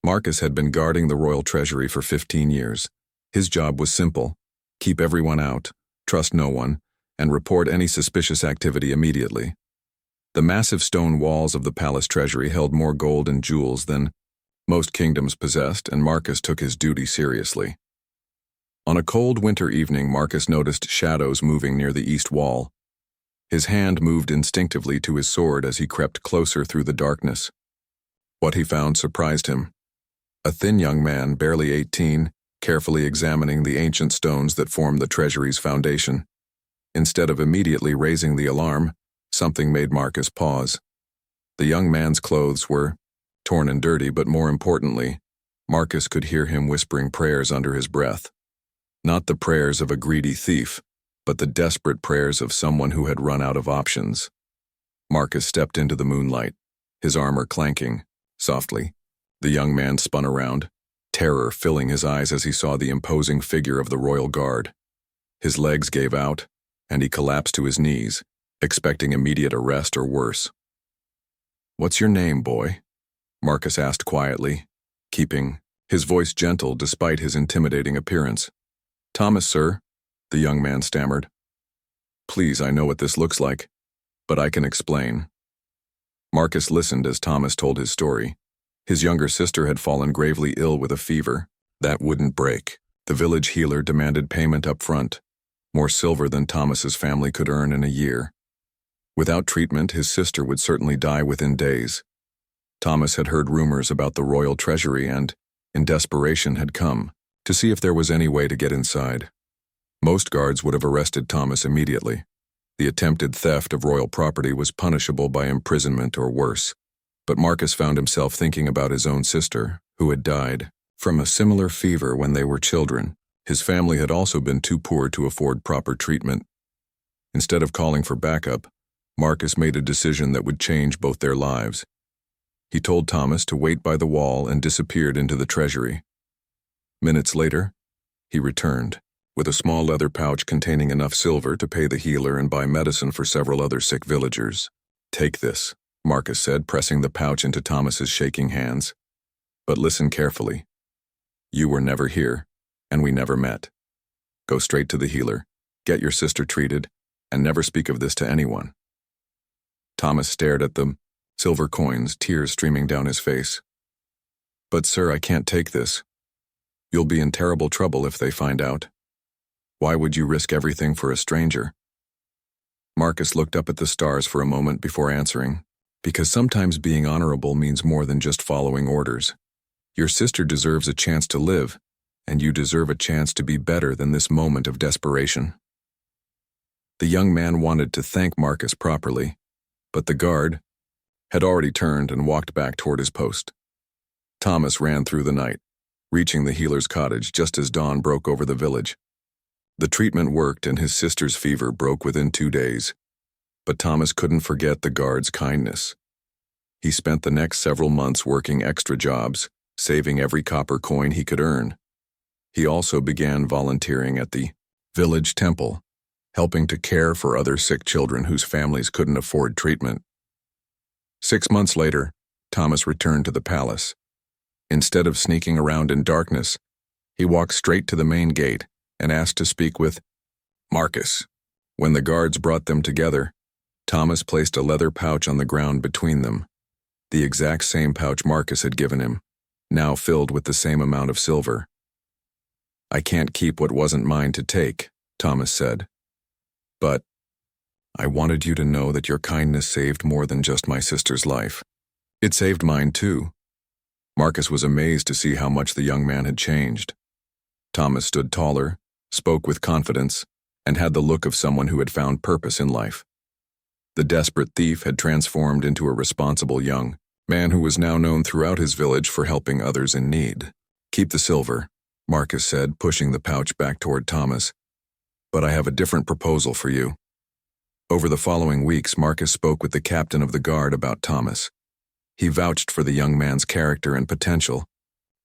Marcus had been guarding the royal treasury for 15 years. His job was simple: keep everyone out, trust no one, and report any suspicious activity immediately. The massive stone walls of the palace treasury held more gold and jewels than most kingdoms possessed, and Marcus took his duty seriously. On a cold winter evening, Marcus noticed shadows moving near the east wall. His hand moved instinctively to his sword as he crept closer through the darkness. What he found surprised him. A thin young man, barely 18, carefully examining the ancient stones that formed the treasury's foundation. Instead of immediately raising the alarm, something made Marcus pause. The young man's clothes were torn and dirty, but more importantly, Marcus could hear him whispering prayers under his breath. Not the prayers of a greedy thief, but the desperate prayers of someone who had run out of options. Marcus stepped into the moonlight, his armor clanking. Softly, the young man spun around, terror filling his eyes as he saw the imposing figure of the royal guard. His legs gave out, and he collapsed to his knees, expecting immediate arrest or worse. "What's your name, boy?" Marcus asked quietly, keeping his voice gentle despite his intimidating appearance. "Thomas, sir," the young man stammered. "Please, I know what this looks like, but I can explain." Marcus listened as Thomas told his story. His younger sister had fallen gravely ill with a fever that wouldn't break. The village healer demanded payment up front, more silver than Thomas's family could earn in a year. Without treatment, his sister would certainly die within days. Thomas had heard rumors about the royal treasury and, in desperation, had come to see if there was any way to get inside. Most guards would have arrested Thomas immediately. The attempted theft of royal property was punishable by imprisonment or worse. But Marcus found himself thinking about his own sister, who had died from a similar fever when they were children. His family had also been too poor to afford proper treatment. Instead of calling for backup, Marcus made a decision that would change both their lives. He told Thomas to wait by the wall and disappeared into the treasury. Minutes later, he returned, with a small leather pouch containing enough silver to pay the healer and buy medicine for several other sick villagers. "Take this," Marcus said, pressing the pouch into Thomas's shaking hands. "But listen carefully. You were never here, and we never met. Go straight to the healer, get your sister treated, and never speak of this to anyone." Thomas stared at the silver coins, tears streaming down his face. "But sir, I can't take this. You'll be in terrible trouble if they find out. Why would you risk everything for a stranger?" Marcus looked up at the stars for a moment before answering. "Because sometimes being honorable means more than just following orders. Your sister deserves a chance to live, and you deserve a chance to be better than this moment of desperation." The young man wanted to thank Marcus properly, but the guard had already turned and walked back toward his post. Thomas ran through the night, reaching the healer's cottage just as dawn broke over the village. The treatment worked and his sister's fever broke within 2 days. But Thomas couldn't forget the guard's kindness. He spent the next several months working extra jobs, saving every copper coin he could earn. He also began volunteering at the village temple, helping to care for other sick children whose families couldn't afford treatment. 6 months later, Thomas returned to the palace. Instead of sneaking around in darkness, he walked straight to the main gate and asked to speak with Marcus. When the guards brought them together, Thomas placed a leather pouch on the ground between them, the exact same pouch Marcus had given him, now filled with the same amount of silver. "I can't keep what wasn't mine to take," Thomas said. "But I wanted you to know that your kindness saved more than just my sister's life. It saved mine too." Marcus was amazed to see how much the young man had changed. Thomas stood taller, spoke with confidence, and had the look of someone who had found purpose in life. The desperate thief had transformed into a responsible young man who was now known throughout his village for helping others in need. "Keep the silver," Marcus said, pushing the pouch back toward Thomas. "But I have a different proposal for you." Over the following weeks, Marcus spoke with the captain of the guard about Thomas. He vouched for the young man's character and potential,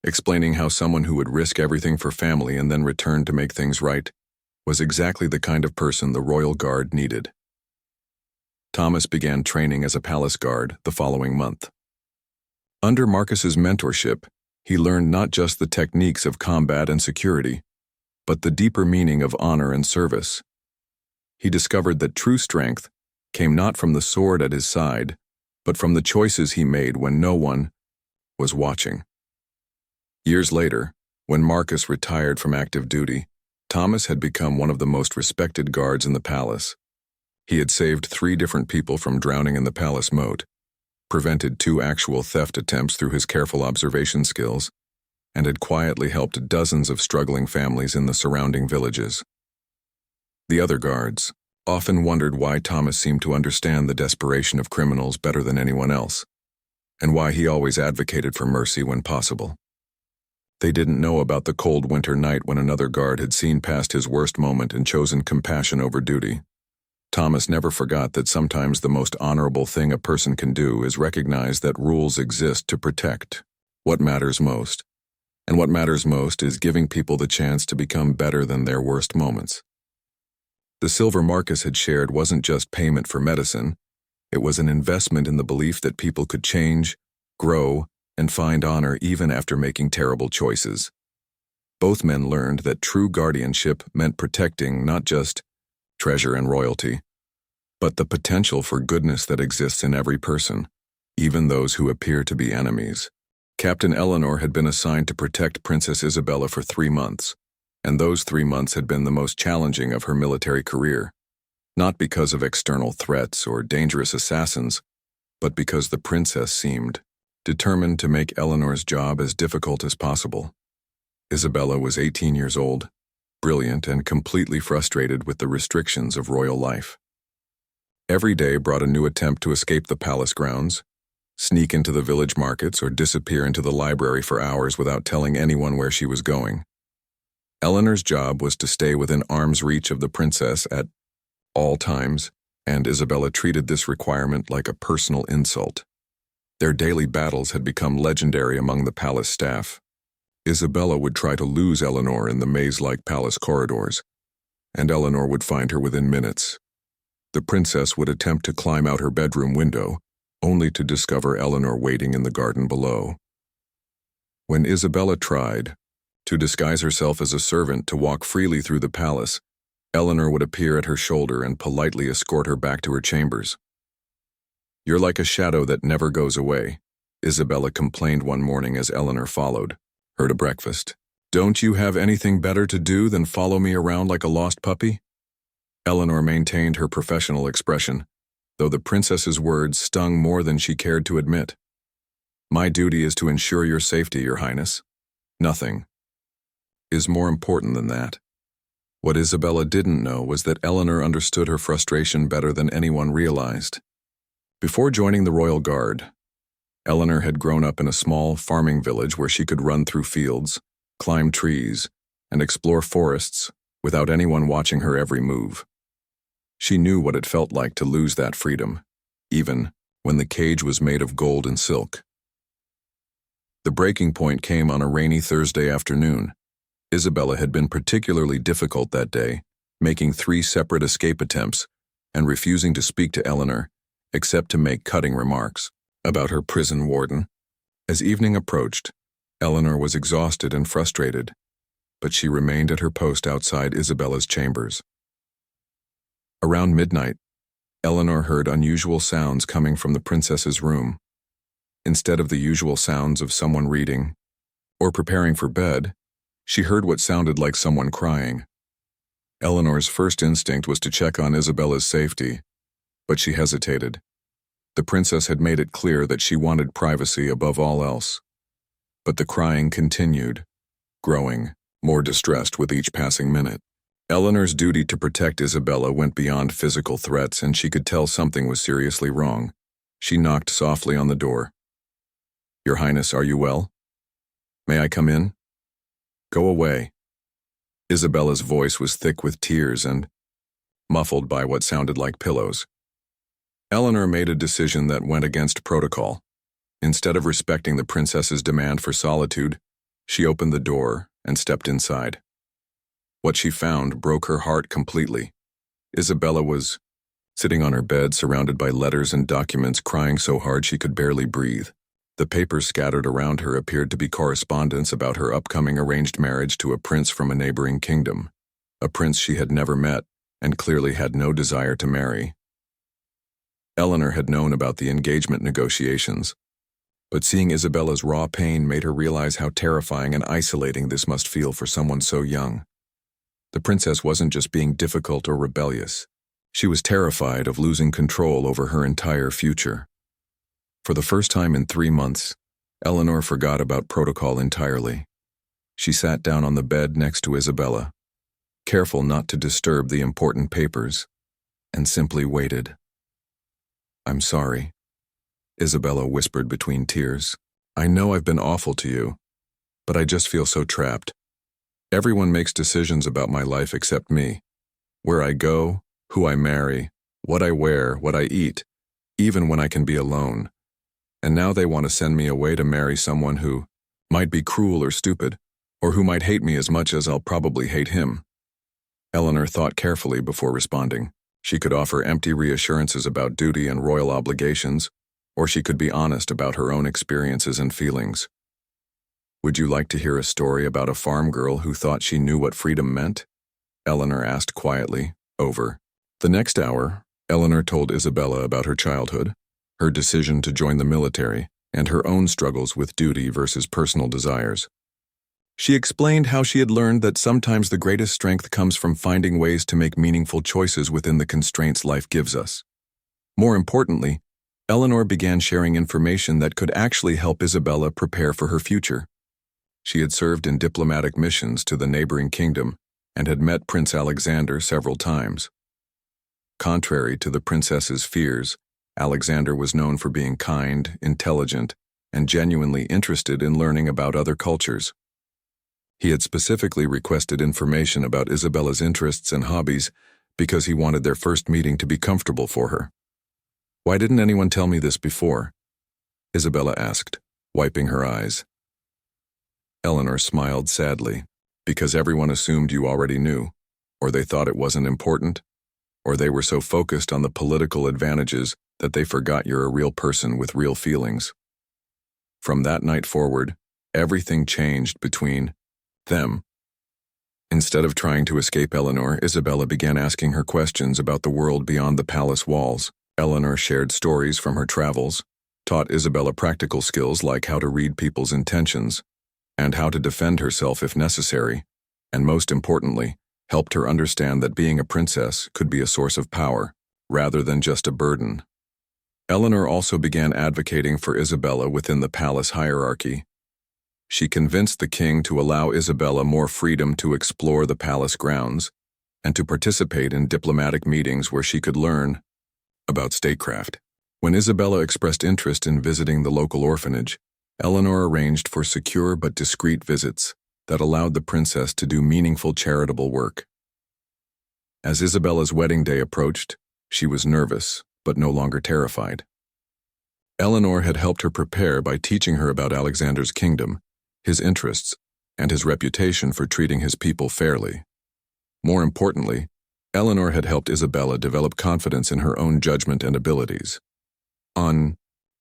explaining how someone who would risk everything for family and then return to make things right was exactly the kind of person the royal guard needed. Thomas began training as a palace guard the following month. Under Marcus's mentorship, He learned not just the techniques of combat and security, but the deeper meaning of honor and service. He discovered that true strength came not from the sword at his side, but from the choices he made when no one was watching. Years later, when Marcus retired from active duty, Thomas had become one of the most respected guards in the palace. He had saved 3 different people from drowning in the palace moat, prevented 2 actual theft attempts through his careful observation skills, and had quietly helped dozens of struggling families in the surrounding villages. The other guards often wondered why Thomas seemed to understand the desperation of criminals better than anyone else, and why he always advocated for mercy when possible. They didn't know about the cold winter night when another guard had seen past his worst moment and chosen compassion over duty. Thomas never forgot that sometimes the most honorable thing a person can do is recognize that rules exist to protect what matters most. And what matters most is giving people the chance to become better than their worst moments. The silver Marcus had shared wasn't just payment for medicine, it was an investment in the belief that people could change, grow, and find honor even after making terrible choices. Both men learned that true guardianship meant protecting not just treasure and royalty, but the potential for goodness that exists in every person, even those who appear to be enemies. Captain Eleanor had been assigned to protect Princess Isabella for 3 months, and those 3 months had been the most challenging of her military career, not because of external threats or dangerous assassins, but because the princess seemed determined to make Eleanor's job as difficult as possible. Isabella was 18 years old, brilliant and completely frustrated with the restrictions of royal life. Every day brought a new attempt to escape the palace grounds, sneak into the village markets, or disappear into the library for hours without telling anyone where she was going. Eleanor's job was to stay within arm's reach of the princess at all times, and Isabella treated this requirement like a personal insult. Their daily battles had become legendary among the palace staff. Isabella would try to lose Eleanor in the maze-like palace corridors, and Eleanor would find her within minutes. The princess would attempt to climb out her bedroom window, only to discover Eleanor waiting in the garden below. When Isabella tried to disguise herself as a servant to walk freely through the palace, Eleanor would appear at her shoulder and politely escort her back to her chambers. "You're like a shadow that never goes away," Isabella complained one morning as Eleanor followed her to breakfast. "Don't you have anything better to do than follow me around like a lost puppy?" Eleanor maintained her professional expression, though the princess's words stung more than she cared to admit. "My duty is to ensure your safety, Your Highness. Nothing is more important than that." What Isabella didn't know was that Eleanor understood her frustration better than anyone realized. Before joining the Royal Guard, Eleanor had grown up in a small farming village where she could run through fields, climb trees, and explore forests without anyone watching her every move. She knew what it felt like to lose that freedom, even when the cage was made of gold and silk. The breaking point came on a rainy Thursday afternoon. Isabella had been particularly difficult that day, making 3 separate escape attempts and refusing to speak to Eleanor, except to make cutting remarks about her prison warden. As evening approached, Eleanor was exhausted and frustrated, but she remained at her post outside Isabella's chambers. Around midnight, Eleanor heard unusual sounds coming from the princess's room. Instead of the usual sounds of someone reading or preparing for bed, she heard what sounded like someone crying. Eleanor's first instinct was to check on Isabella's safety, but she hesitated. The princess had made it clear that she wanted privacy above all else. But the crying continued, growing more distressed with each passing minute. Eleanor's duty to protect Isabella went beyond physical threats, and she could tell something was seriously wrong. She knocked softly on the door. "Your Highness, are you well? May I come in?" "Go away." Isabella's voice was thick with tears and muffled by what sounded like pillows. Eleanor made a decision that went against protocol. Instead of respecting the princess's demand for solitude, she opened the door and stepped inside. What she found broke her heart completely. Isabella was sitting on her bed, surrounded by letters and documents, crying so hard she could barely breathe. The papers scattered around her appeared to be correspondence about her upcoming arranged marriage to a prince from a neighboring kingdom, a prince she had never met and clearly had no desire to marry. Eleanor had known about the engagement negotiations, but seeing Isabella's raw pain made her realize how terrifying and isolating this must feel for someone so young. The princess wasn't just being difficult or rebellious. She was terrified of losing control over her entire future. For the first time in 3 months, Eleanor forgot about protocol entirely. She sat down on the bed next to Isabella, careful not to disturb the important papers, and simply waited. "I'm sorry," Isabella whispered between tears. "I know I've been awful to you, but I just feel so trapped. Everyone makes decisions about my life except me. Where I go, who I marry, what I wear, what I eat, even when I can be alone. And now they want to send me away to marry someone who might be cruel or stupid, or who might hate me as much as I'll probably hate him." Eleanor thought carefully before responding. She could offer empty reassurances about duty and royal obligations, or she could be honest about her own experiences and feelings. "Would you like to hear a story about a farm girl who thought she knew what freedom meant?" Eleanor asked quietly, over. The next hour, Eleanor told Isabella about her childhood, her decision to join the military, and her own struggles with duty versus personal desires. She explained how she had learned that sometimes the greatest strength comes from finding ways to make meaningful choices within the constraints life gives us. More importantly, Eleanor began sharing information that could actually help Isabella prepare for her future. She had served in diplomatic missions to the neighboring kingdom and had met Prince Alexander several times. Contrary to the princess's fears, Alexander was known for being kind, intelligent, and genuinely interested in learning about other cultures. He had specifically requested information about Isabella's interests and hobbies because he wanted their first meeting to be comfortable for her. "Why didn't anyone tell me this before?" Isabella asked, wiping her eyes. Eleanor smiled sadly. "Because everyone assumed you already knew, or they thought it wasn't important, or they were so focused on the political advantages that they forgot you're a real person with real feelings." From that night forward, everything changed between them. Instead of trying to escape Eleanor, Isabella began asking her questions about the world beyond the palace walls. Eleanor shared stories from her travels, taught Isabella practical skills like how to read people's intentions, and how to defend herself if necessary, and most importantly, helped her understand that being a princess could be a source of power, rather than just a burden. Eleanor also began advocating for Isabella within the palace hierarchy. She convinced the king to allow Isabella more freedom to explore the palace grounds and to participate in diplomatic meetings where she could learn about statecraft. When Isabella expressed interest in visiting the local orphanage, Eleanor arranged for secure but discreet visits that allowed the princess to do meaningful charitable work. As Isabella's wedding day approached, she was nervous, but no longer terrified. Eleanor had helped her prepare by teaching her about Alexander's kingdom, his interests, and his reputation for treating his people fairly. More importantly, Eleanor had helped Isabella develop confidence in her own judgment and abilities. On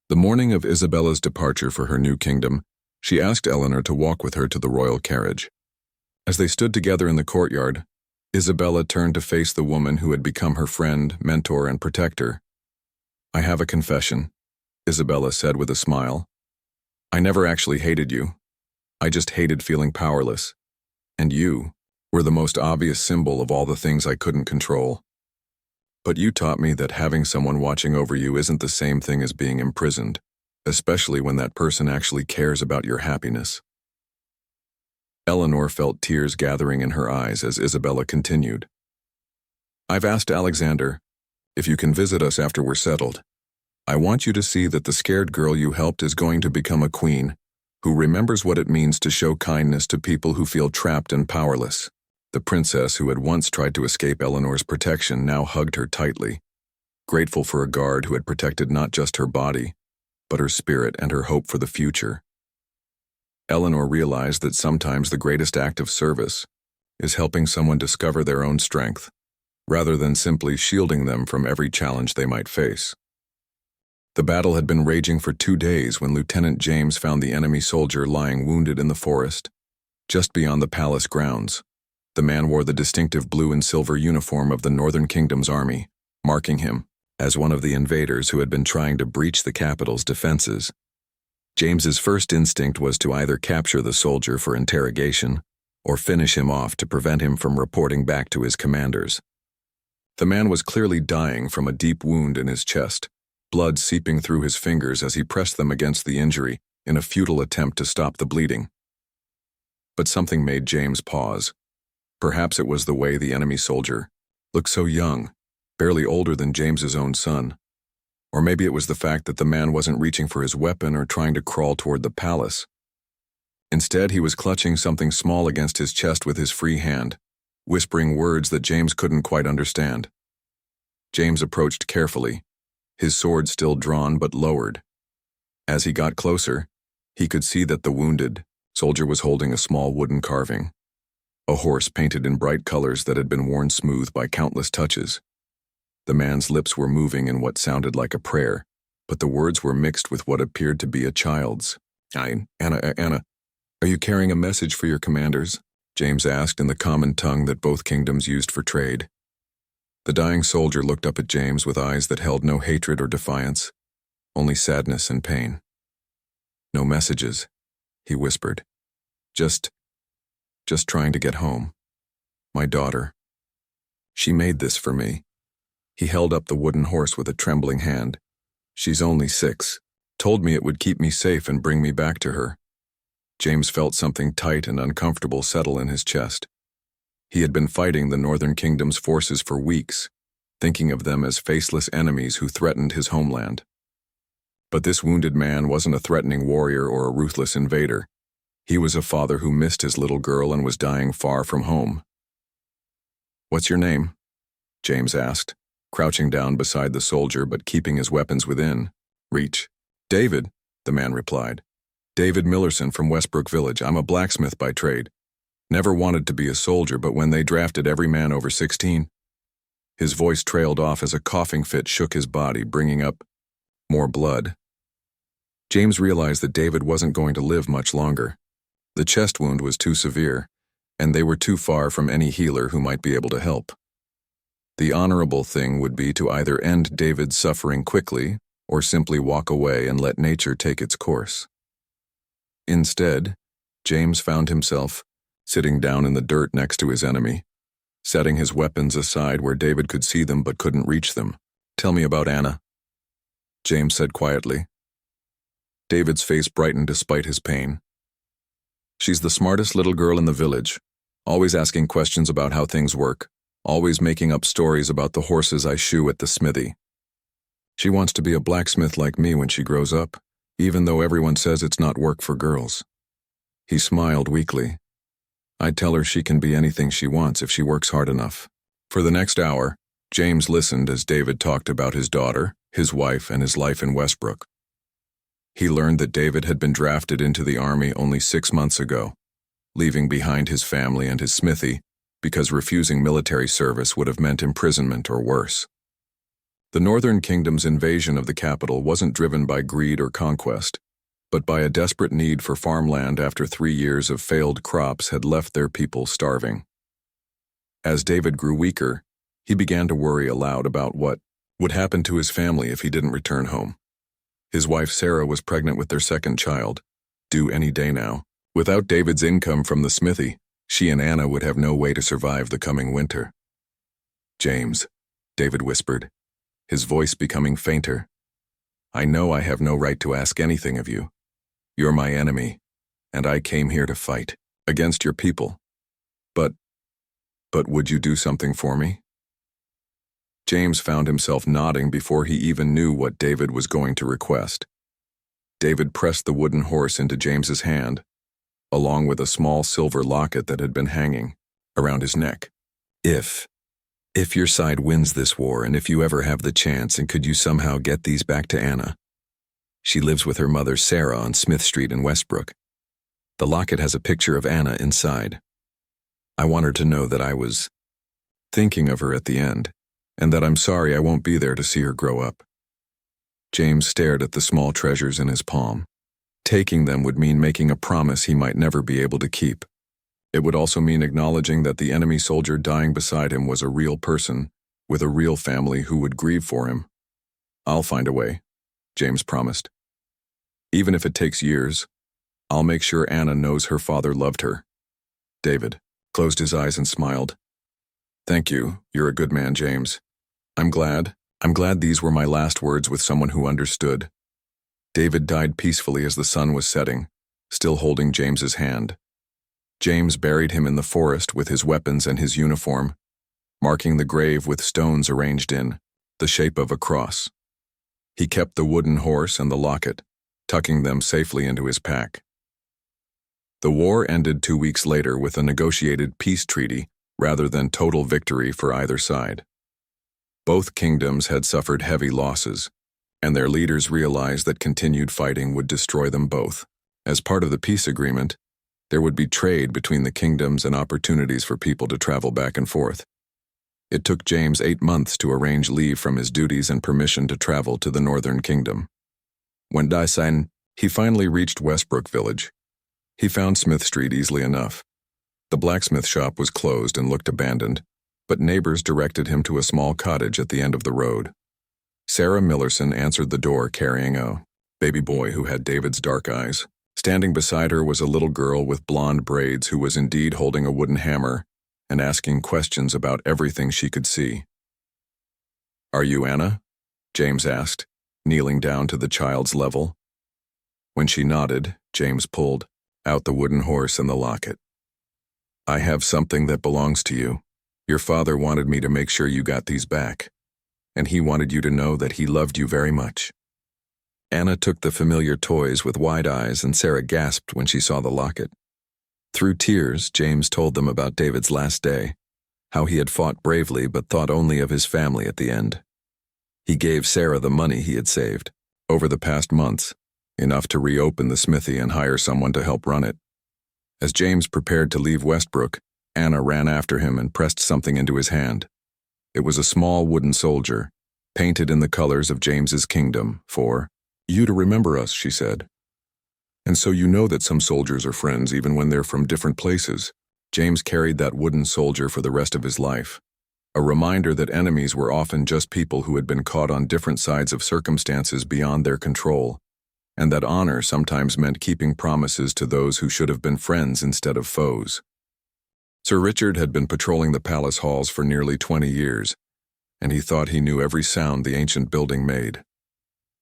the morning of Isabella's departure for her new kingdom, she asked Eleanor to walk with her to the royal carriage. As they stood together in the courtyard, Isabella turned to face the woman who had become her friend, mentor, and protector. "I have a confession," Isabella said with a smile. "I never actually hated you. I just hated feeling powerless. And you were the most obvious symbol of all the things I couldn't control. But you taught me that having someone watching over you isn't the same thing as being imprisoned, especially when that person actually cares about your happiness." Eleanor felt tears gathering in her eyes as Isabella continued. "I've asked Alexander if you can visit us after we're settled. I want you to see that the scared girl you helped is going to become a queen who remembers what it means to show kindness to people who feel trapped and powerless." The princess, who had once tried to escape Eleanor's protection, now hugged her tightly, grateful for a guard who had protected not just her body, but her spirit and her hope for the future. Eleanor realized that sometimes the greatest act of service is helping someone discover their own strength, rather than simply shielding them from every challenge they might face. The battle had been raging for 2 days when Lieutenant James found the enemy soldier lying wounded in the forest, just beyond the palace grounds. The man wore the distinctive blue and silver uniform of the Northern Kingdom's army, marking him as one of the invaders who had been trying to breach the capital's defenses. James's first instinct was to either capture the soldier for interrogation or finish him off to prevent him from reporting back to his commanders. The man was clearly dying from a deep wound in his chest, blood seeping through his fingers as he pressed them against the injury in a futile attempt to stop the bleeding. But something made James pause. Perhaps it was the way the enemy soldier looked so young, barely older than James's own son. Or maybe it was the fact that the man wasn't reaching for his weapon or trying to crawl toward the palace. Instead, he was clutching something small against his chest with his free hand, whispering words that James couldn't quite understand. James approached carefully, his sword still drawn but lowered. As he got closer, he could see that the wounded soldier was holding a small wooden carving, a horse painted in bright colors that had been worn smooth by countless touches. The man's lips were moving in what sounded like a prayer, but the words were mixed with what appeared to be a child's. Anna, are you carrying a message for your commanders?" James asked in the common tongue that both kingdoms used for trade. The dying soldier looked up at James with eyes that held no hatred or defiance, only sadness and pain. "No messages," he whispered. Just trying to get home. My daughter. She made this for me." He held up the wooden horse with a trembling hand. "She's only 6. Told me it would keep me safe and bring me back to her." James felt something tight and uncomfortable settle in his chest. He had been fighting the Northern Kingdom's forces for weeks, thinking of them as faceless enemies who threatened his homeland. But this wounded man wasn't a threatening warrior or a ruthless invader. He was a father who missed his little girl and was dying far from home. "What's your name?" James asked, crouching down beside the soldier but keeping his weapons within reach. "David," the man replied. "David Millerson from Westbrook Village. I'm a blacksmith by trade. Never wanted to be a soldier, but when they drafted every man over 16... His voice trailed off as a coughing fit shook his body, bringing up more blood. James realized that David wasn't going to live much longer. The chest wound was too severe, and they were too far from any healer who might be able to help. The honorable thing would be to either end David's suffering quickly or simply walk away and let nature take its course. Instead, James found himself sitting down in the dirt next to his enemy, setting his weapons aside where David could see them but couldn't reach them. "Tell me about Anna," James said quietly. David's face brightened despite his pain. "She's the smartest little girl in the village, always asking questions about how things work, always making up stories about the horses I shoe at the smithy. She wants to be a blacksmith like me when she grows up, even though everyone says it's not work for girls." He smiled weakly. "I tell her she can be anything she wants if she works hard enough." For the next hour, James listened as David talked about his daughter, his wife, and his life in Westbrook. He learned that David had been drafted into the army only 6 months ago, leaving behind his family and his smithy because refusing military service would have meant imprisonment or worse. The Northern Kingdom's invasion of the capital wasn't driven by greed or conquest, but by a desperate need for farmland after 3 years of failed crops had left their people starving. As David grew weaker, he began to worry aloud about what would happen to his family if he didn't return home. His wife Sarah was pregnant with their second child, due any day now. Without David's income from the smithy, she and Anna would have no way to survive the coming winter. "James," David whispered, his voice becoming fainter. "I know I have no right to ask anything of you. You're my enemy, and I came here to fight against your people. But would you do something for me?" James found himself nodding before he even knew what David was going to request. David pressed the wooden horse into James's hand, along with a small silver locket that had been hanging around his neck. If your side wins this war, and if you ever have the chance, and could you somehow get these back to Anna? She lives with her mother Sarah on Smith Street in Westbrook. The locket has a picture of Anna inside. I want her to know that I was thinking of her at the end, and that I'm sorry I won't be there to see her grow up." James stared at the small treasures in his palm. Taking them would mean making a promise he might never be able to keep. It would also mean acknowledging that the enemy soldier dying beside him was a real person, with a real family who would grieve for him. "I'll find a way," James promised. "Even if it takes years, I'll make sure Anna knows her father loved her." David closed his eyes and smiled. "Thank you, you're a good man, James. I'm glad these were my last words with someone who understood." David died peacefully as the sun was setting, still holding James's hand. James buried him in the forest with his weapons and his uniform, marking the grave with stones arranged in the shape of a cross. He kept the wooden horse and the locket, tucking them safely into his pack. The war ended 2 weeks later with a negotiated peace treaty rather than total victory for either side. Both kingdoms had suffered heavy losses, and their leaders realized that continued fighting would destroy them both. As part of the peace agreement, there would be trade between the kingdoms and opportunities for people to travel back and forth. It took James 8 months to arrange leave from his duties and permission to travel to the northern kingdom. When he finally reached Westbrook Village. He found Smith Street easily enough. The blacksmith shop was closed and looked abandoned, but neighbors directed him to a small cottage at the end of the road. Sarah Millerson answered the door carrying a baby boy who had David's dark eyes. Standing beside her was a little girl with blonde braids who was indeed holding a wooden hammer and asking questions about everything she could see. "Are you Anna?" James asked, kneeling down to the child's level. When she nodded, James pulled out the wooden horse and the locket. "I have something that belongs to you. Your father wanted me to make sure you got these back, and he wanted you to know that he loved you very much." Anna took the familiar toys with wide eyes, and Sarah gasped when she saw the locket. Through tears, James told them about David's last day, how he had fought bravely but thought only of his family at the end. He gave Sarah the money he had saved, over the past months, enough to reopen the smithy and hire someone to help run it. As James prepared to leave Westbrook, Anna ran after him and pressed something into his hand. It was a small wooden soldier, painted in the colors of James's kingdom, "For you to remember us," she said. "And so you know that some soldiers are friends even when they're from different places." James carried that wooden soldier for the rest of his life, a reminder that enemies were often just people who had been caught on different sides of circumstances beyond their control, and that honor sometimes meant keeping promises to those who should have been friends instead of foes. Sir Richard had been patrolling the palace halls for nearly 20 years, and he thought he knew every sound the ancient building made.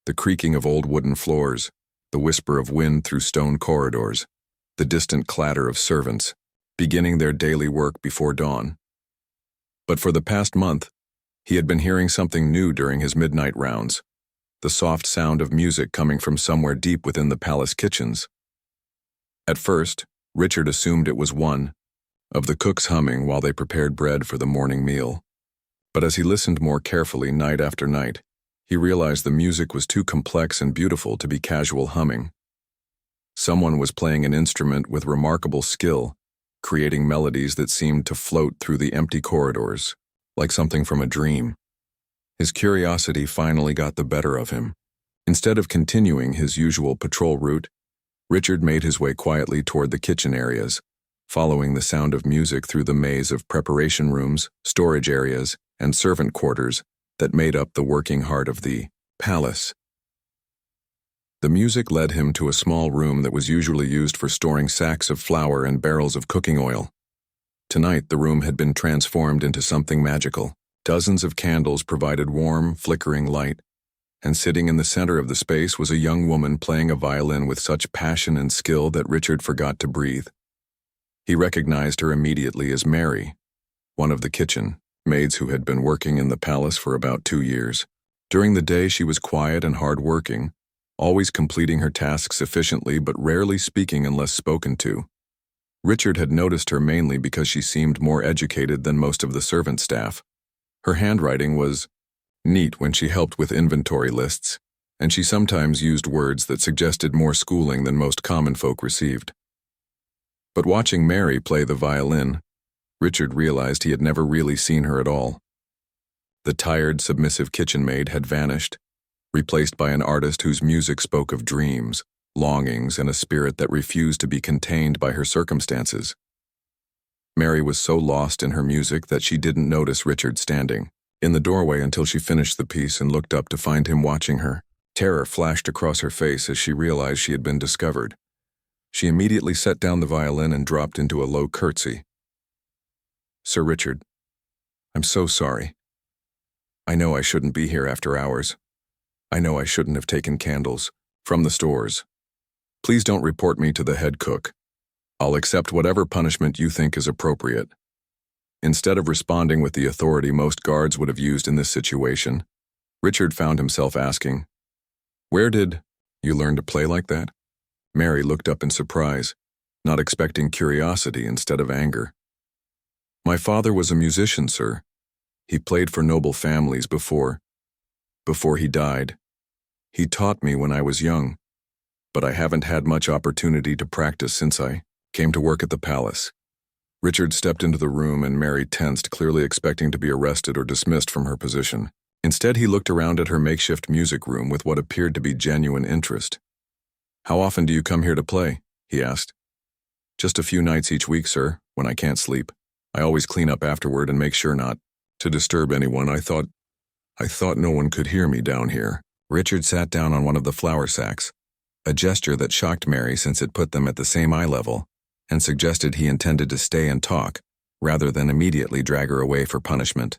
The creaking of old wooden floors, the whisper of wind through stone corridors, the distant clatter of servants, beginning their daily work before dawn. But for the past month, he had been hearing something new during his midnight rounds, the soft sound of music coming from somewhere deep within the palace kitchens. At first, Richard assumed it was one of the cooks humming while they prepared bread for the morning meal. But as he listened more carefully night after night, he realized the music was too complex and beautiful to be casual humming. Someone was playing an instrument with remarkable skill, creating melodies that seemed to float through the empty corridors, like something from a dream. His curiosity finally got the better of him. Instead of continuing his usual patrol route, Richard made his way quietly toward the kitchen areas, following the sound of music through the maze of preparation rooms, storage areas, and servant quarters that made up the working heart of the palace. The music led him to a small room that was usually used for storing sacks of flour and barrels of cooking oil. Tonight, the room had been transformed into something magical. Dozens of candles provided warm, flickering light, and sitting in the center of the space was a young woman playing a violin with such passion and skill that Richard forgot to breathe. He recognized her immediately as Mary, one of the kitchen maids who had been working in the palace for about 2 years. During the day, she was quiet and hard-working, always completing her tasks efficiently but rarely speaking unless spoken to. Richard had noticed her mainly because she seemed more educated than most of the servant staff. Her handwriting was neat when she helped with inventory lists, and she sometimes used words that suggested more schooling than most common folk received. But watching Mary play the violin, Richard realized he had never really seen her at all. The tired, submissive kitchen maid had vanished, replaced by an artist whose music spoke of dreams, longings, and a spirit that refused to be contained by her circumstances. Mary was so lost in her music that she didn't notice Richard standing in the doorway until she finished the piece and looked up to find him watching her. Terror flashed across her face as she realized she had been discovered. She immediately set down the violin and dropped into a low curtsy. "Sir Richard, I'm so sorry. I know I shouldn't be here after hours. I know I shouldn't have taken candles from the stores. Please don't report me to the head cook. I'll accept whatever punishment you think is appropriate." Instead of responding with the authority most guards would have used in this situation, Richard found himself asking, "Where did you learn to play like that?" Mary looked up in surprise, not expecting curiosity instead of anger. "My father was a musician, sir. He played for noble families before he died. He taught me when I was young, but I haven't had much opportunity to practice since I came to work at the palace." Richard stepped into the room and Mary tensed, clearly expecting to be arrested or dismissed from her position. Instead, he looked around at her makeshift music room with what appeared to be genuine interest. "How often do you come here to play?" he asked. "Just a few nights each week, sir, when I can't sleep. I always clean up afterward and make sure not to disturb anyone. I thought no one could hear me down here." Richard sat down on one of the flour sacks, a gesture that shocked Mary since it put them at the same eye level, and suggested he intended to stay and talk, rather than immediately drag her away for punishment.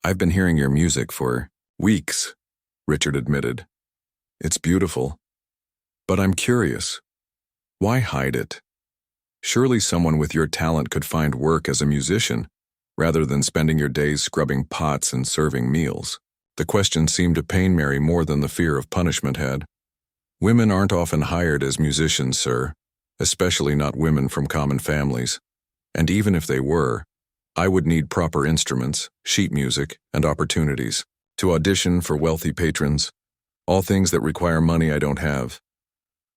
"I've been hearing your music for weeks," Richard admitted. "It's beautiful. But I'm curious. Why hide it? Surely someone with your talent could find work as a musician, rather than spending your days scrubbing pots and serving meals." The question seemed to pain Mary more than the fear of punishment had. "Women aren't often hired as musicians, sir, especially not women from common families. And even if they were, I would need proper instruments, sheet music, and opportunities to audition for wealthy patrons, all things that require money I don't have."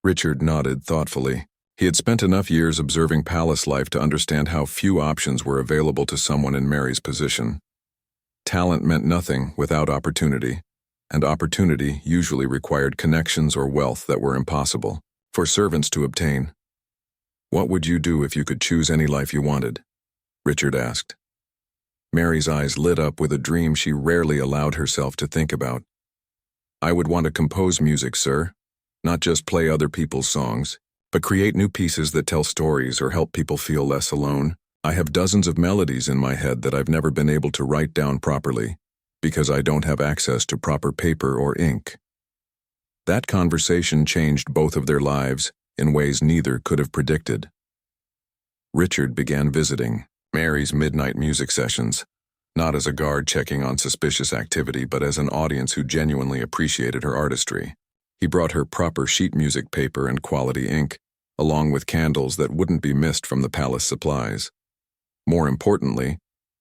Richard nodded thoughtfully. He had spent enough years observing palace life to understand how few options were available to someone in Mary's position. Talent meant nothing without opportunity, and opportunity usually required connections or wealth that were impossible for servants to obtain. "What would you do if you could choose any life you wanted?" Richard asked. Mary's eyes lit up with a dream she rarely allowed herself to think about. "I would want to compose music, sir. Not just play other people's songs, but create new pieces that tell stories or help people feel less alone. I have dozens of melodies in my head that I've never been able to write down properly, because I don't have access to proper paper or ink." That conversation changed both of their lives in ways neither could have predicted. Richard began visiting Mary's midnight music sessions, not as a guard checking on suspicious activity, but as an audience who genuinely appreciated her artistry. He brought her proper sheet music paper and quality ink, along with candles that wouldn't be missed from the palace supplies. More importantly,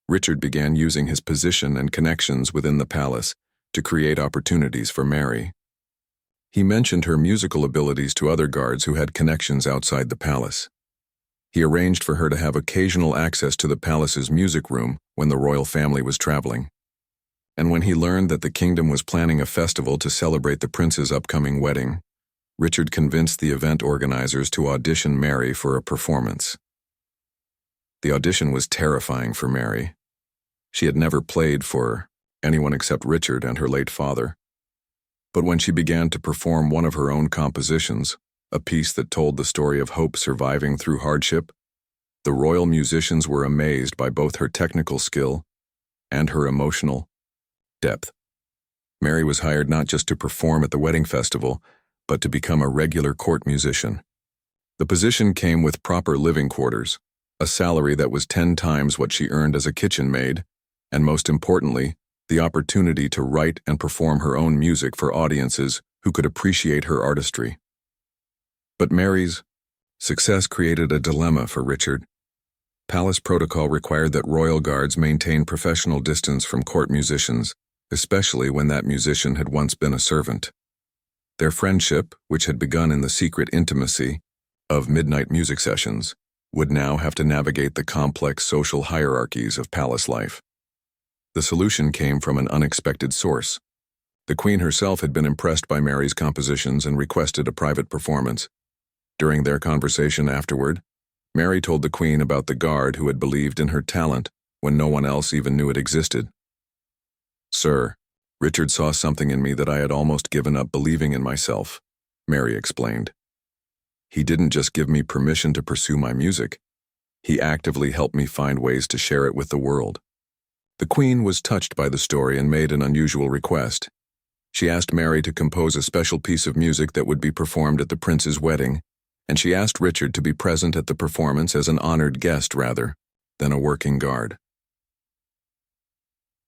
Richard began using his position and connections within the palace to create opportunities for Mary. He mentioned her musical abilities to other guards who had connections outside the palace. He arranged for her to have occasional access to the palace's music room when the royal family was traveling. And when he learned that the kingdom was planning a festival to celebrate the prince's upcoming wedding, Richard convinced the event organizers to audition Mary for a performance. The audition was terrifying for Mary. She had never played for anyone except Richard and her late father. But when she began to perform one of her own compositions, a piece that told the story of hope surviving through hardship, the royal musicians were amazed by both her technical skill and her emotional depth. Mary was hired not just to perform at the wedding festival, but to become a regular court musician. The position came with proper living quarters, a salary that was 10 times what she earned as a kitchen maid, and most importantly, the opportunity to write and perform her own music for audiences who could appreciate her artistry. But Mary's success created a dilemma for Richard. Palace protocol required that royal guards maintain professional distance from court musicians, especially when that musician had once been a servant. Their friendship, which had begun in the secret intimacy of midnight music sessions, would now have to navigate the complex social hierarchies of palace life. The solution came from an unexpected source. The Queen herself had been impressed by Mary's compositions and requested a private performance. During their conversation afterward, Mary told the Queen about the guard who had believed in her talent when no one else even knew it existed. "Sir, Richard saw something in me that I had almost given up believing in myself," Mary explained. "He didn't just give me permission to pursue my music. He actively helped me find ways to share it with the world." The Queen was touched by the story and made an unusual request. She asked Mary to compose a special piece of music that would be performed at the prince's wedding, and she asked Richard to be present at the performance as an honored guest rather than a working guard.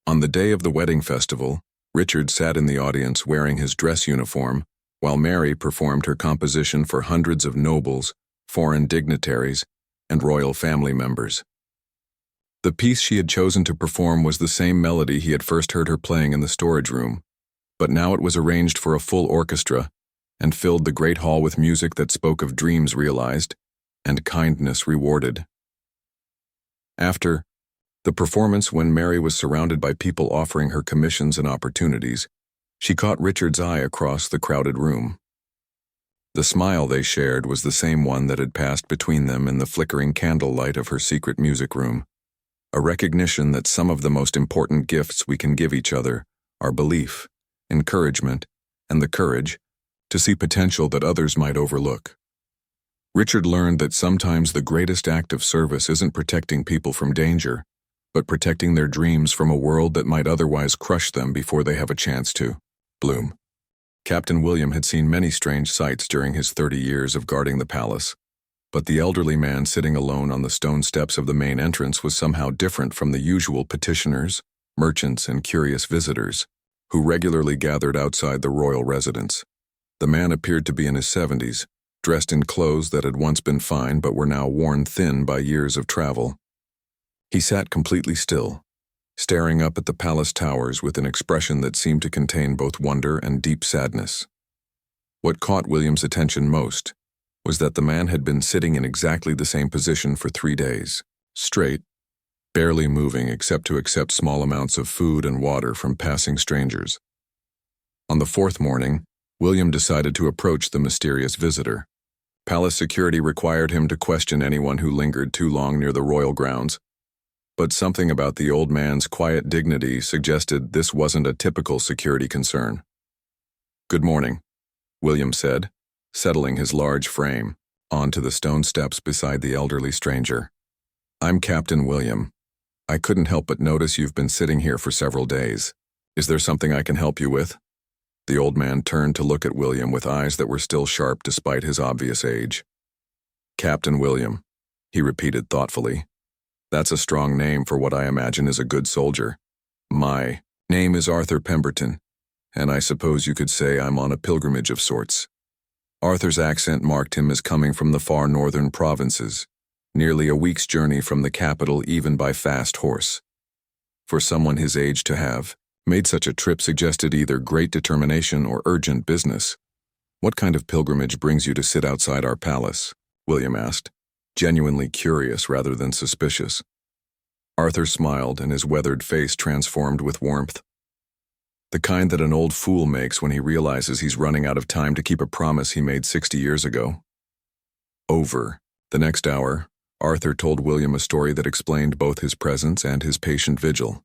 On the day of the wedding festival, Richard sat in the audience wearing his dress uniform, while Mary performed her composition for hundreds of nobles, foreign dignitaries, and royal family members. The piece she had chosen to perform was the same melody he had first heard her playing in the storage room, but now it was arranged for a full orchestra and filled the great hall with music that spoke of dreams realized and kindness rewarded. After the performance, when Mary was surrounded by people offering her commissions and opportunities, she caught Richard's eye across the crowded room. The smile they shared was the same one that had passed between them in the flickering candlelight of her secret music room, a recognition that some of the most important gifts we can give each other are belief, encouragement, and the courage to see potential that others might overlook. Richard learned that sometimes the greatest act of service isn't protecting people from danger, but protecting their dreams from a world that might otherwise crush them before they have a chance to bloom. Captain William had seen many strange sights during his 30 years of guarding the palace, but the elderly man sitting alone on the stone steps of the main entrance was somehow different from the usual petitioners, merchants, and curious visitors who regularly gathered outside the royal residence. The man appeared to be in his 70s, dressed in clothes that had once been fine but were now worn thin by years of travel. He sat completely still, staring up at the palace towers with an expression that seemed to contain both wonder and deep sadness. What caught William's attention most was that the man had been sitting in exactly the same position for 3 days, straight, barely moving except to accept small amounts of food and water from passing strangers. On the 4th morning, William decided to approach the mysterious visitor. Palace security required him to question anyone who lingered too long near the royal grounds, but something about the old man's quiet dignity suggested this wasn't a typical security concern. "Good morning," William said, settling his large frame onto the stone steps beside the elderly stranger. "I'm Captain William. I couldn't help but notice you've been sitting here for several days. Is there something I can help you with?" The old man turned to look at William with eyes that were still sharp despite his obvious age. "Captain William," he repeated thoughtfully. "That's a strong name for what I imagine is a good soldier. My name is Arthur Pemberton, and I suppose you could say I'm on a pilgrimage of sorts." Arthur's accent marked him as coming from the far northern provinces, nearly a week's journey from the capital even by fast horse. For someone his age to have made such a trip suggested either great determination or urgent business. "What kind of pilgrimage brings you to sit outside our palace?" William asked, genuinely curious rather than suspicious. Arthur smiled, and his weathered face transformed with warmth. "The kind that an old fool makes when he realizes he's running out of time to keep a promise he made 60 years ago." Over the next hour, Arthur told William a story that explained both his presence and his patient vigil.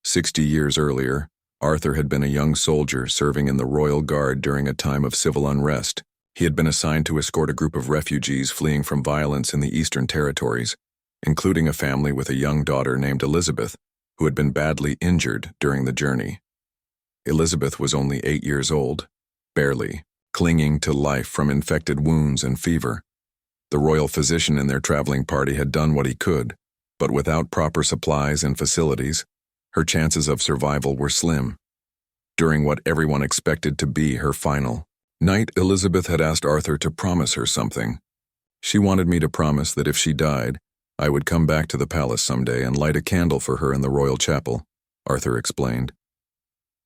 60 years earlier, Arthur had been a young soldier serving in the Royal Guard during a time of civil unrest. He had been assigned to escort a group of refugees fleeing from violence in the Eastern Territories, including a family with a young daughter named Elizabeth, who had been badly injured during the journey. Elizabeth was only 8 years old, barely, clinging to life from infected wounds and fever. The royal physician in their traveling party had done what he could, but without proper supplies and facilities, her chances of survival were slim. During what everyone expected to be her final night, Elizabeth had asked Arthur to promise her something. "She wanted me to promise that if she died, I would come back to the palace someday and light a candle for her in the royal chapel," Arthur explained.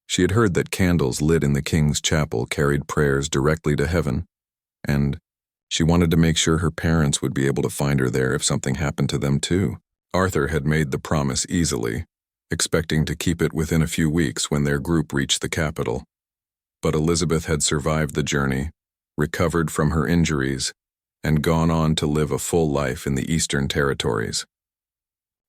She had heard that candles lit in the king's chapel carried prayers directly to heaven, and she wanted to make sure her parents would be able to find her there if something happened to them too. Arthur had made the promise easily, expecting to keep it within a few weeks when their group reached the capital. But Elizabeth had survived the journey, recovered from her injuries, and gone on to live a full life in the Eastern Territories.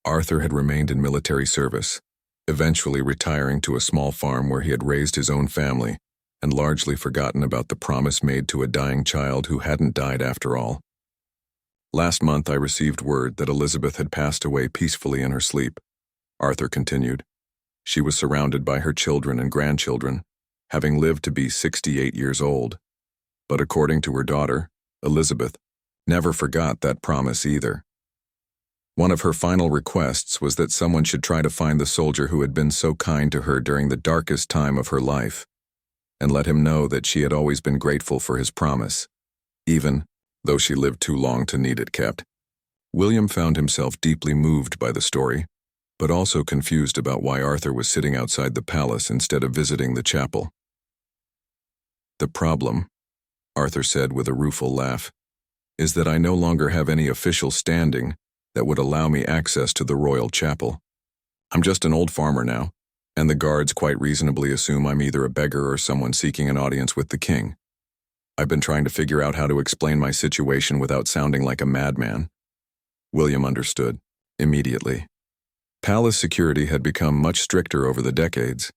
Arthur had remained in military service, eventually retiring to a small farm where he had raised his own family and largely forgotten about the promise made to a dying child who hadn't died after all. Last month I received word that Elizabeth had passed away peacefully in her sleep, Arthur continued. She was surrounded by her children and grandchildren, having lived to be 68 years old. But according to her daughter, Elizabeth, never forgot that promise either. One of her final requests was that someone should try to find the soldier who had been so kind to her during the darkest time of her life, and let him know that she had always been grateful for his promise, even though she lived too long to need it kept. William found himself deeply moved by the story, but also confused about why Arthur was sitting outside the palace instead of visiting the chapel. "The problem," Arthur said with a rueful laugh, "is that I no longer have any official standing that would allow me access to the royal chapel. I'm just an old farmer now, and the guards quite reasonably assume I'm either a beggar or someone seeking an audience with the king. I've been trying to figure out how to explain my situation without sounding like a madman." William understood immediately. Palace security had become much stricter over the decades,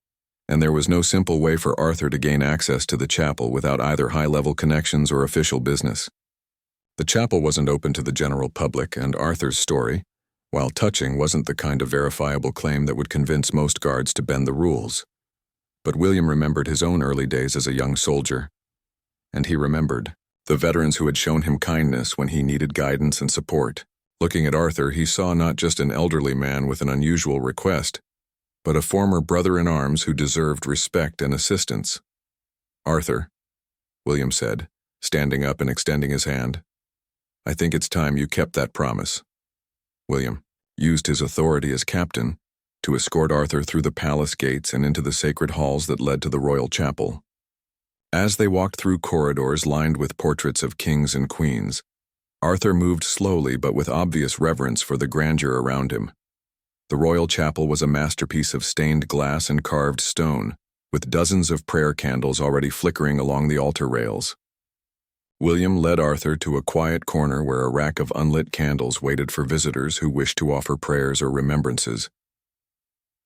and there was no simple way for Arthur to gain access to the chapel without either high-level connections or official business. The chapel wasn't open to the general public, and Arthur's story, while touching, wasn't the kind of verifiable claim that would convince most guards to bend the rules. But William remembered his own early days as a young soldier, and he remembered the veterans who had shown him kindness when he needed guidance and support. Looking at Arthur, he saw not just an elderly man with an unusual request, but a former brother-in-arms who deserved respect and assistance. "Arthur," William said, standing up and extending his hand, "I think it's time you kept that promise." William used his authority as captain to escort Arthur through the palace gates and into the sacred halls that led to the royal chapel. As they walked through corridors lined with portraits of kings and queens, Arthur moved slowly but with obvious reverence for the grandeur around him. The royal chapel was a masterpiece of stained glass and carved stone, with dozens of prayer candles already flickering along the altar rails. William led Arthur to a quiet corner where a rack of unlit candles waited for visitors who wished to offer prayers or remembrances.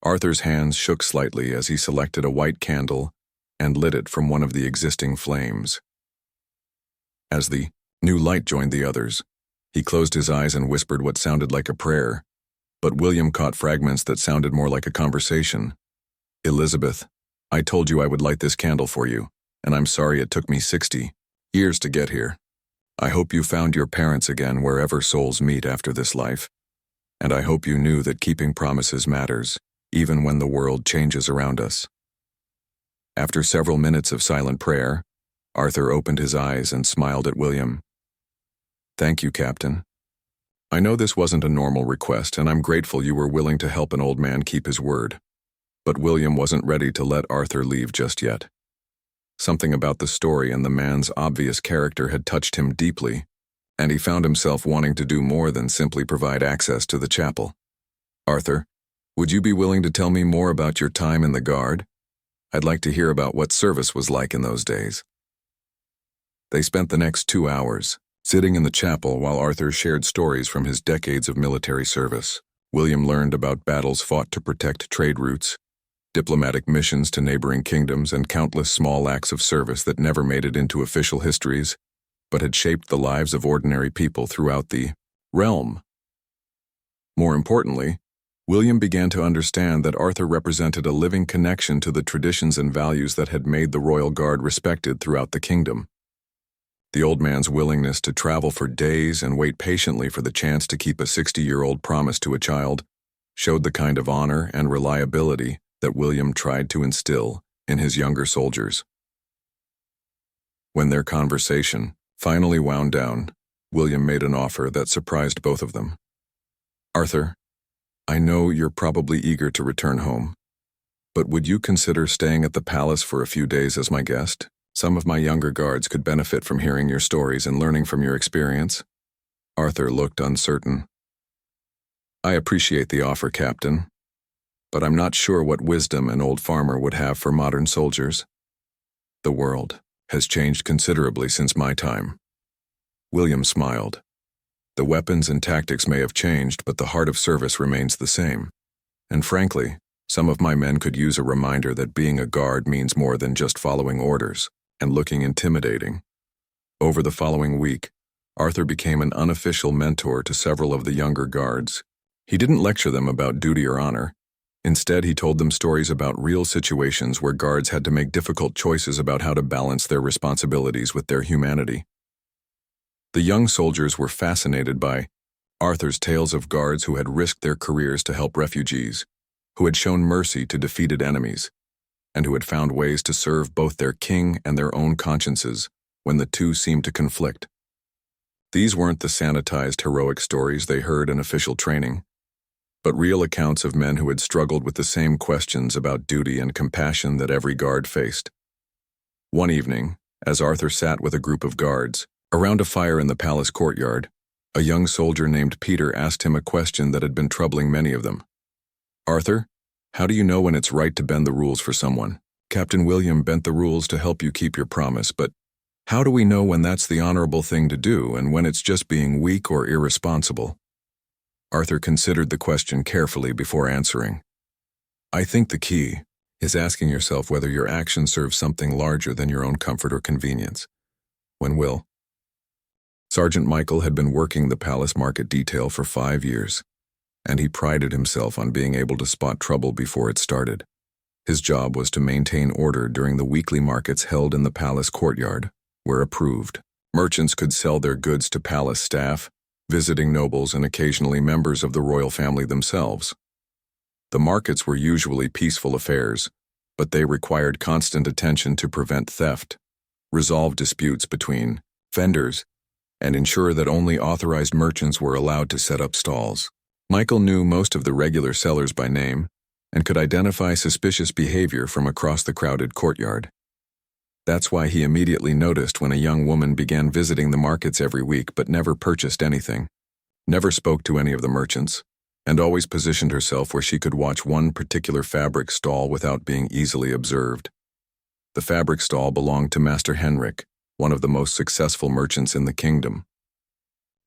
Arthur's hands shook slightly as he selected a white candle and lit it from one of the existing flames. As the new light joined the others, he closed his eyes and whispered what sounded like a prayer, but William caught fragments that sounded more like a conversation. "Elizabeth, I told you I would light this candle for you, and I'm sorry it took me 60 years to get here. I hope you found your parents again wherever souls meet after this life, and I hope you knew that keeping promises matters, even when the world changes around us." After several minutes of silent prayer, Arthur opened his eyes and smiled at William. "Thank you, Captain. I know this wasn't a normal request, and I'm grateful you were willing to help an old man keep his word." But William wasn't ready to let Arthur leave just yet. Something about the story and the man's obvious character had touched him deeply, and he found himself wanting to do more than simply provide access to the chapel. "Arthur, would you be willing to tell me more about your time in the Guard? I'd like to hear about what service was like in those days." They spent the next 2 hours sitting in the chapel while Arthur shared stories from his decades of military service. William learned about battles fought to protect trade routes, diplomatic missions to neighboring kingdoms, and countless small acts of service that never made it into official histories, but had shaped the lives of ordinary people throughout the realm. More importantly, William began to understand that Arthur represented a living connection to the traditions and values that had made the Royal Guard respected throughout the kingdom. The old man's willingness to travel for days and wait patiently for the chance to keep a 60-year-old promise to a child showed the kind of honor and reliability that William tried to instill in his younger soldiers. When their conversation finally wound down, William made an offer that surprised both of them. "Arthur, I know you're probably eager to return home, but would you consider staying at the palace for a few days as my guest? Some of my younger guards could benefit from hearing your stories and learning from your experience." Arthur looked uncertain. "I appreciate the offer, Captain, but I'm not sure what wisdom an old farmer would have for modern soldiers." The world has changed considerably since my time. William smiled. The weapons and tactics may have changed, but the heart of service remains the same. And frankly, some of my men could use a reminder that being a guard means more than just following orders and looking intimidating. Over the following week, Arthur became an unofficial mentor to several of the younger guards. He didn't lecture them about duty or honor. Instead, he told them stories about real situations where guards had to make difficult choices about how to balance their responsibilities with their humanity. The young soldiers were fascinated by Arthur's tales of guards who had risked their careers to help refugees, who had shown mercy to defeated enemies, and who had found ways to serve both their king and their own consciences when the two seemed to conflict. These weren't the sanitized heroic stories they heard in official training, but real accounts of men who had struggled with the same questions about duty and compassion that every guard faced. One evening, as Arthur sat with a group of guards, around a fire in the palace courtyard, a young soldier named Peter asked him a question that had been troubling many of them. "Arthur, how do you know when it's right to bend the rules for someone? Captain William bent the rules to help you keep your promise, but how do we know when that's the honorable thing to do and when it's just being weak or irresponsible?" Arthur considered the question carefully before answering. "I think the key is asking yourself whether your action serves something larger than your own comfort or convenience." When Will. Sergeant Michael had been working the palace market detail for 5 years, and he prided himself on being able to spot trouble before it started. His job was to maintain order during the weekly markets held in the palace courtyard, where approved merchants could sell their goods to palace staff, visiting nobles, and occasionally members of the royal family themselves. The markets were usually peaceful affairs, but they required constant attention to prevent theft, resolve disputes between vendors, and ensure that only authorized merchants were allowed to set up stalls. Michael knew most of the regular sellers by name and could identify suspicious behavior from across the crowded courtyard. That's why he immediately noticed when a young woman began visiting the markets every week but never purchased anything, never spoke to any of the merchants, and always positioned herself where she could watch one particular fabric stall without being easily observed. The fabric stall belonged to Master Henrik, one of the most successful merchants in the kingdom.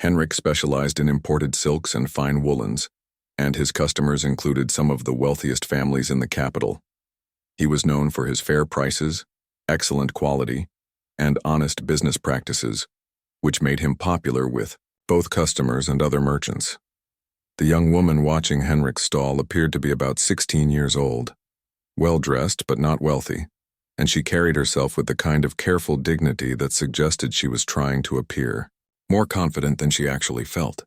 Henrik specialized in imported silks and fine woolens, and his customers included some of the wealthiest families in the capital. He was known for his fair prices, excellent quality, and honest business practices, which made him popular with both customers and other merchants. The young woman watching Henrik's stall appeared to be about 16 years old, well-dressed but not wealthy, and she carried herself with the kind of careful dignity that suggested she was trying to appear more confident than she actually felt.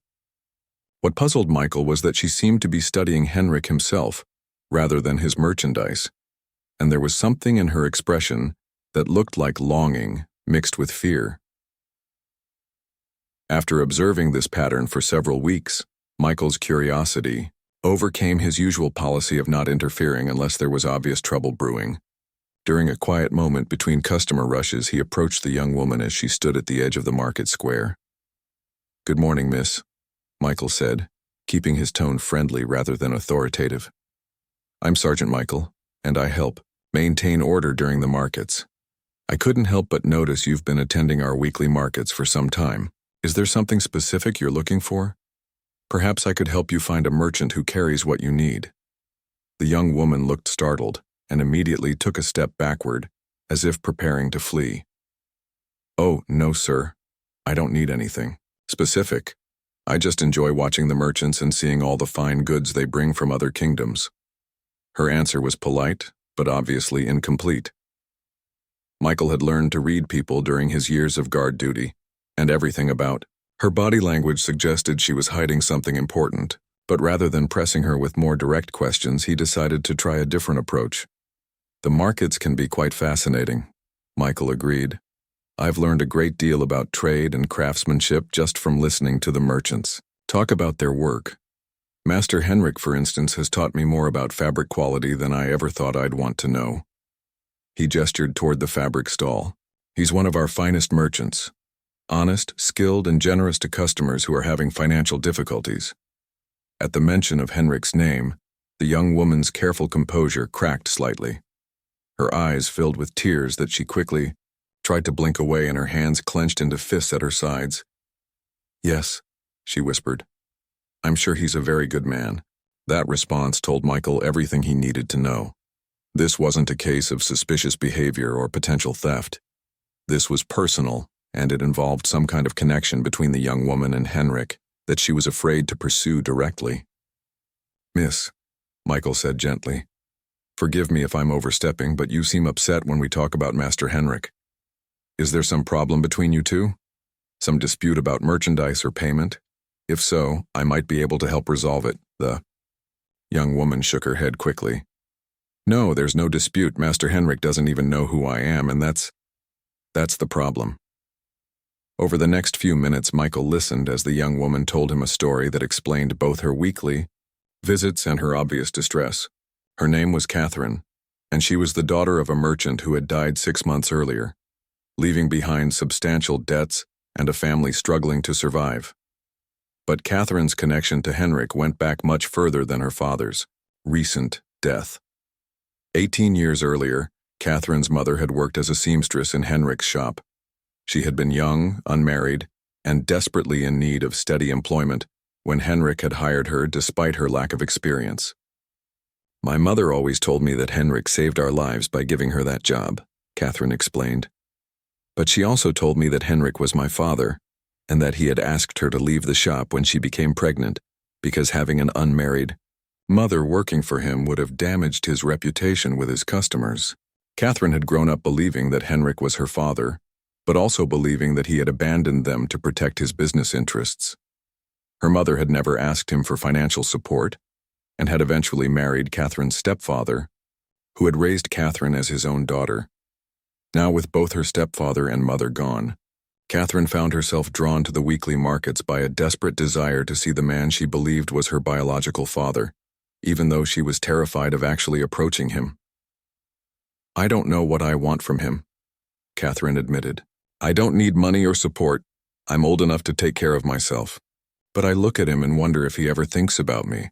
What puzzled Michael was that she seemed to be studying Henrik himself rather than his merchandise, and there was something in her expression that looked like longing mixed with fear. After observing this pattern for several weeks, Michael's curiosity overcame his usual policy of not interfering unless there was obvious trouble brewing. During a quiet moment between customer rushes, he approached the young woman as she stood at the edge of the market square. "Good morning, miss," Michael said, keeping his tone friendly rather than authoritative. "I'm Sergeant Michael, and I help maintain order during the markets. I couldn't help but notice you've been attending our weekly markets for some time. Is there something specific you're looking for? Perhaps I could help you find a merchant who carries what you need." The young woman looked startled and immediately took a step backward, as if preparing to flee. "Oh, no, sir. I don't need anything specific. I just enjoy watching the merchants and seeing all the fine goods they bring from other kingdoms." Her answer was polite, but obviously incomplete. Michael had learned to read people during his years of guard duty, and everything about her body language suggested she was hiding something important, but rather than pressing her with more direct questions, he decided to try a different approach. "The markets can be quite fascinating," Michael agreed. "I've learned a great deal about trade and craftsmanship just from listening to the merchants talk about their work. Master Henrik, for instance, has taught me more about fabric quality than I ever thought I'd want to know." He gestured toward the fabric stall. "He's one of our finest merchants. Honest, skilled, and generous to customers who are having financial difficulties." At the mention of Henrik's name, the young woman's careful composure cracked slightly. her eyes filled with tears that she quickly tried to blink away and her hands clenched into fists at her sides. "Yes," she whispered. "I'm sure he's a very good man." That response told Michael everything he needed to know. This wasn't a case of suspicious behavior or potential theft. This was personal, and it involved some kind of connection between the young woman and Henrik that she was afraid to pursue directly. "Miss," Michael said gently, "forgive me if I'm overstepping, but you seem upset when we talk about Master Henrik. Is there some problem between you two? Some dispute about merchandise or payment? If so, I might be able to help resolve it." The young woman shook her head quickly. "No, there's no dispute. Master Henrik doesn't even know who I am, and that's the problem." Over the next few minutes, Michael listened as the young woman told him a story that explained both her weekly visits and her obvious distress. Her name was Catherine, and she was the daughter of a merchant who had died 6 months earlier, leaving behind substantial debts and a family struggling to survive. But Catherine's connection to Henrik went back much further than her father's recent death. 18 years earlier, Catherine's mother had worked as a seamstress in Henrik's shop. She had been young, unmarried, and desperately in need of steady employment when Henrik had hired her despite her lack of experience. "My mother always told me that Henrik saved our lives by giving her that job," Catherine explained. "But she also told me that Henrik was my father, and that he had asked her to leave the shop when she became pregnant, because having an unmarried mother working for him would have damaged his reputation with his customers." Catherine had grown up believing that Henrik was her father, but also believing that he had abandoned them to protect his business interests. Her mother had never asked him for financial support, and had eventually married Catherine's stepfather, who had raised Catherine as his own daughter. Now, with both her stepfather and mother gone, Catherine found herself drawn to the weekly markets by a desperate desire to see the man she believed was her biological father, even though she was terrified of actually approaching him. "I don't know what I want from him," Catherine admitted. "I don't need money or support. I'm old enough to take care of myself. But I look at him and wonder if he ever thinks about me,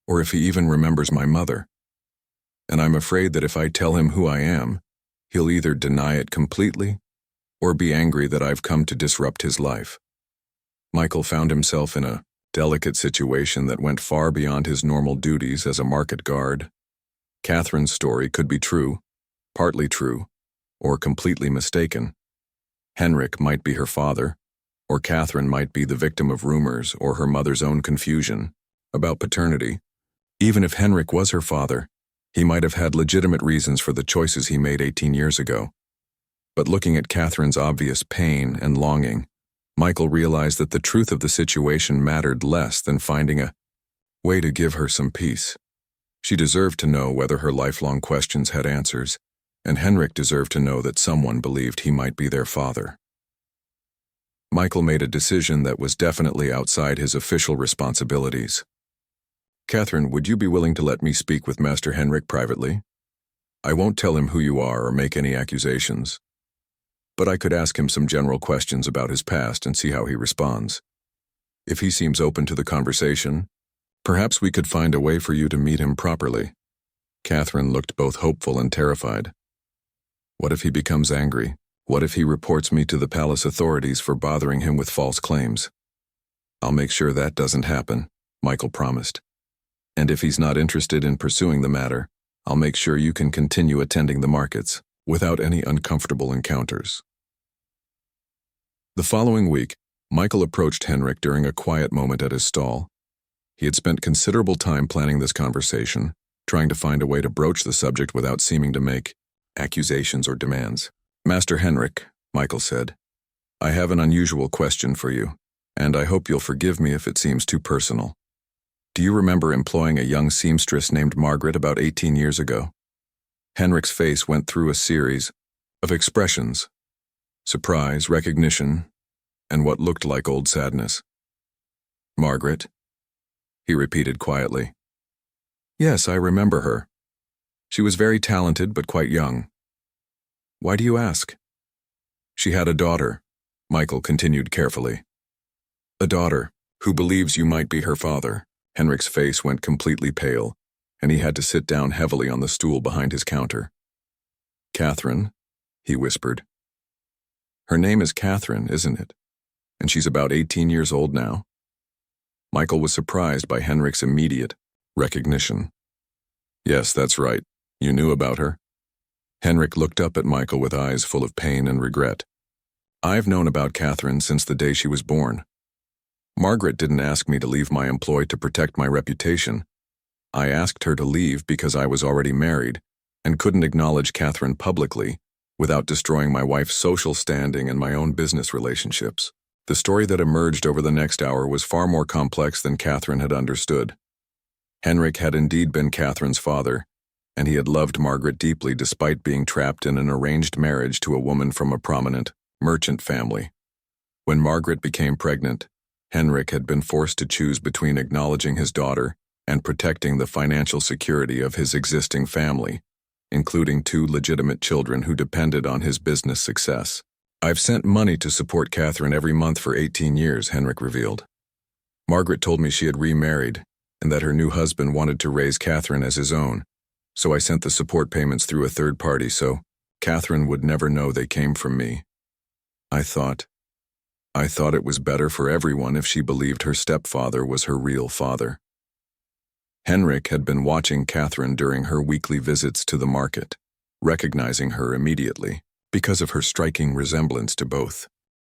or if he even remembers my mother. And I'm afraid that if I tell him who I am, he'll either deny it completely or be angry that I've come to disrupt his life." Michael found himself in a delicate situation that went far beyond his normal duties as a market guard. Catherine's story could be true, partly true, or completely mistaken. Henrik might be her father, or Catherine might be the victim of rumors or her mother's own confusion about paternity. Even if Henrik was her father, he might have had legitimate reasons for the choices he made 18 years ago. But looking at Catherine's obvious pain and longing, Michael realized that the truth of the situation mattered less than finding a way to give her some peace. She deserved to know whether her lifelong questions had answers, and Henrik deserved to know that someone believed he might be their father. Michael made a decision that was definitely outside his official responsibilities. "Catherine, would you be willing to let me speak with Master Henrik privately? I won't tell him who you are or make any accusations, but I could ask him some general questions about his past and see how he responds. If he seems open to the conversation, perhaps we could find a way for you to meet him properly." Catherine looked both hopeful and terrified. "What if he becomes angry? What if he reports me to the palace authorities for bothering him with false claims?" "I'll make sure that doesn't happen," Michael promised. "And if he's not interested in pursuing the matter, I'll make sure you can continue attending the markets without any uncomfortable encounters." The following week, Michael approached Henrik during a quiet moment at his stall. He had spent considerable time planning this conversation, trying to find a way to broach the subject without seeming to make accusations or demands. "Master Henrik," Michael said, "I have an unusual question for you, and I hope you'll forgive me if it seems too personal. Do you remember employing a young seamstress named Margaret about 18 years ago?" Henrik's face went through a series of expressions: surprise, recognition, and what looked like old sadness. "Margaret?" he repeated quietly. "Yes, I remember her. She was very talented but quite young. Why do you ask?" "She had a daughter," Michael continued carefully. "A daughter who believes you might be her father." Henrik's face went completely pale, and he had to sit down heavily on the stool behind his counter. Catherine, he whispered. Her name is Catherine, isn't it? And she's about 18 years old now. Michael was surprised by Henrik's immediate recognition. Yes, that's right. You knew about her? Henrik looked up at Michael with eyes full of pain and regret. I've known about Catherine since the day she was born. Margaret didn't ask me to leave my employ to protect my reputation. I asked her to leave because I was already married and couldn't acknowledge Catherine publicly without destroying my wife's social standing and my own business relationships. The story that emerged over the next hour was far more complex than Catherine had understood. Henrik had indeed been Catherine's father, and he had loved Margaret deeply despite being trapped in an arranged marriage to a woman from a prominent merchant family. When Margaret became pregnant, Henrik had been forced to choose between acknowledging his daughter and protecting the financial security of his existing family, including 2 legitimate children who depended on his business success. I've sent money to support Catherine every month for 18 years, Henrik revealed. Margaret told me she had remarried and that her new husband wanted to raise Catherine as his own, so I sent the support payments through a third party so Catherine would never know they came from me. I thought it was better for everyone if she believed her stepfather was her real father. Henrik had been watching Catherine during her weekly visits to the market, recognizing her immediately because of her striking resemblance to both